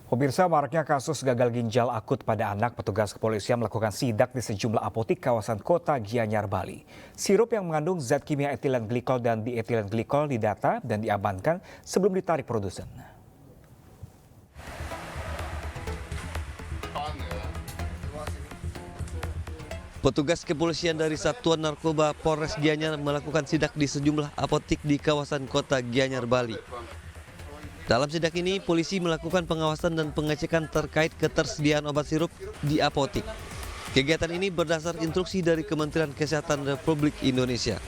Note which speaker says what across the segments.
Speaker 1: Pemirsa, maraknya kasus gagal ginjal akut pada anak, petugas kepolisian melakukan sidak di sejumlah apotik kawasan kota Gianyar, Bali. Sirup yang mengandung zat kimia etilen glikol dan dietilen glikol didata dan diamankan sebelum ditarik produsen.
Speaker 2: Petugas kepolisian dari Satuan Narkoba Polres Gianyar melakukan sidak di sejumlah apotik di kawasan kota Gianyar, Bali. Dalam sidak ini, polisi melakukan pengawasan dan pengecekan terkait ketersediaan obat sirup di apotik. Kegiatan ini berdasar instruksi dari Kementerian Kesehatan Republik Indonesia.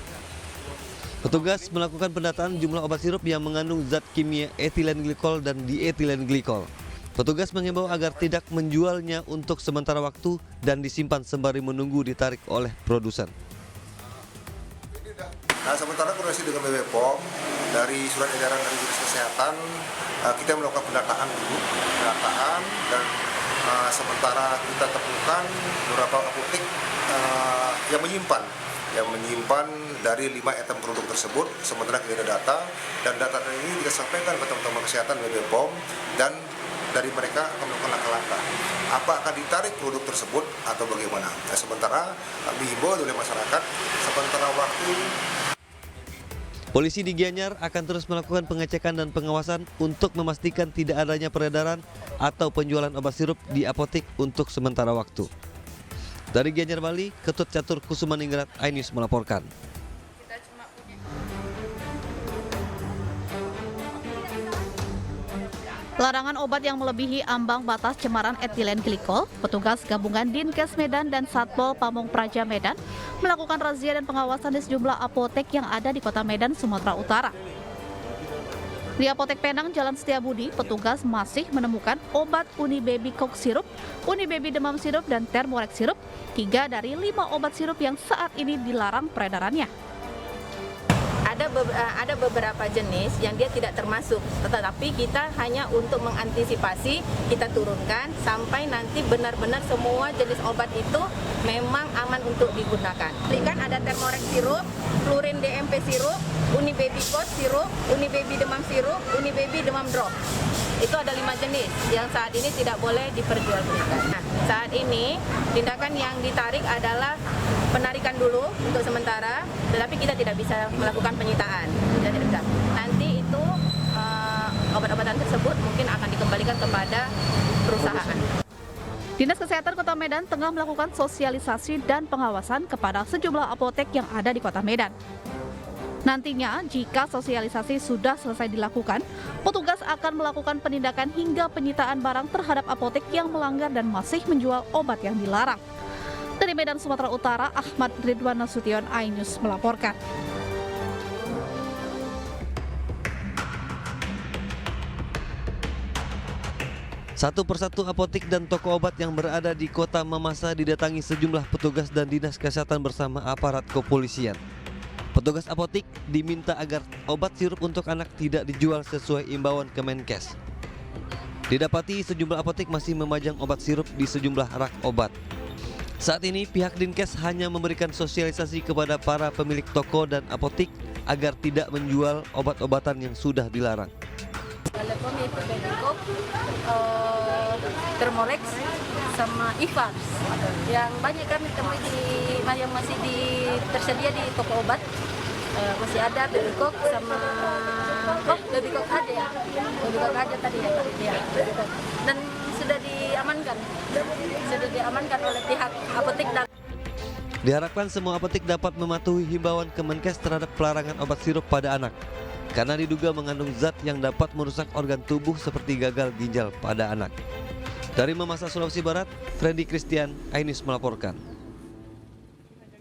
Speaker 2: Petugas melakukan pendataan jumlah obat sirup yang mengandung zat kimia etilen glikol dan dietilen glikol. Petugas mengimbau agar tidak menjualnya untuk sementara waktu dan disimpan sembari menunggu ditarik oleh produsen.
Speaker 3: Nah, sementara koordinasi dengan BPOM dari surat edaran dari Dinas Kesehatan, kita melakukan pendataan dan sementara kita temukan beberapa apotek yang menyimpan dari 5 item produk tersebut. Sementara kita ada data dan data ini kita sampaikan ke teman-teman kesehatan BPOM dan dari mereka akan melakukan langkah-langkah apa akan ditarik produk tersebut atau bagaimana. Nah, sementara dihimbau oleh masyarakat sementara waktu.
Speaker 2: Polisi di Gianyar akan terus melakukan pengecekan dan pengawasan untuk memastikan tidak adanya peredaran atau penjualan obat sirup di apotik untuk sementara waktu. Dari Gianyar, Bali, Ketut Catur Kusumaningrat, iNews melaporkan.
Speaker 4: Larangan obat yang melebihi ambang batas cemaran etilen glikol, petugas gabungan Dinkes Medan dan Satpol Pamong Praja Medan melakukan razia dan pengawasan di sejumlah apotek yang ada di Kota Medan, Sumatera Utara. Di Apotek Penang, Jalan Setiabudi, petugas masih menemukan obat Unibaby Cough Sirup, Unibaby Demam Sirup, dan Thermorex Sirup, 3 dari 5 obat sirup yang saat ini dilarang peredarannya.
Speaker 5: Ada beberapa jenis yang dia tidak termasuk, tetapi kita hanya untuk mengantisipasi, kita turunkan sampai nanti benar-benar semua jenis obat itu memang aman untuk digunakan. Kan ada Thermorex sirup, Flurin DMP sirup, Unibaby Cough sirup, Unibaby demam sirup, Unibaby demam drop. Itu ada 5 jenis yang saat ini tidak boleh diperjualbelikan. Nah, saat ini tindakan yang ditarik adalah penarikan dulu untuk sementara, tetapi kita tidak bisa melakukan penyitaan. Kita tidak bisa. Nanti itu obat-obatan tersebut mungkin akan dikembalikan kepada perusahaan.
Speaker 4: Dinas Kesehatan Kota Medan tengah melakukan sosialisasi dan pengawasan kepada sejumlah apotek yang ada di Kota Medan. Nantinya, jika sosialisasi sudah selesai dilakukan, petugas akan melakukan penindakan hingga penyitaan barang terhadap apotek yang melanggar dan masih menjual obat yang dilarang. Dari Medan, Sumatera Utara, Ahmad Ridwan Nasution, iNews melaporkan.
Speaker 2: Satu persatu apotik dan toko obat yang berada di Kota Mamasa didatangi sejumlah petugas dan Dinas Kesehatan bersama aparat kepolisian. Petugas apotik diminta agar obat sirup untuk anak tidak dijual sesuai imbauan Kemenkes. Didapati sejumlah apotik masih memajang obat sirup di sejumlah rak obat. Saat ini pihak Dinkes hanya memberikan sosialisasi kepada para pemilik toko dan apotik agar tidak menjual obat-obatan yang sudah dilarang.
Speaker 6: Thermorex sama Ivars yang banyak kami temui yang masih tersedia di toko obat. Masih ada Baby Cough sama Baby Cough ada ya, Baby Cough ada tadi ya, dan sudah diamankan oleh pihak apotek.
Speaker 2: Diharapkan semua apotek dapat mematuhi himbauan Kemenkes terhadap pelarangan obat sirup pada anak karena diduga mengandung zat yang dapat merusak organ tubuh seperti gagal ginjal pada anak. Dari Mamasa, Sulawesi Barat, Freddy Christian, iNews melaporkan.